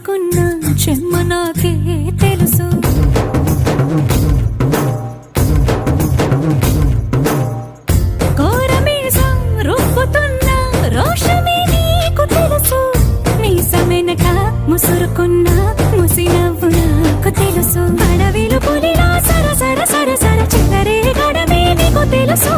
చేసుకున్న చెమ్మ నాకే తెలుసు. కోరమీసం రుబ్బుతున్న రోషమే నీకు తెలుసు. మీసమెనక ముసురుకున్న ముసి నవ్వు నాకు తెలుసు. అడవిలు పులిలా సర సర సర సర చెదరే గడమే నీకు తెలుసు.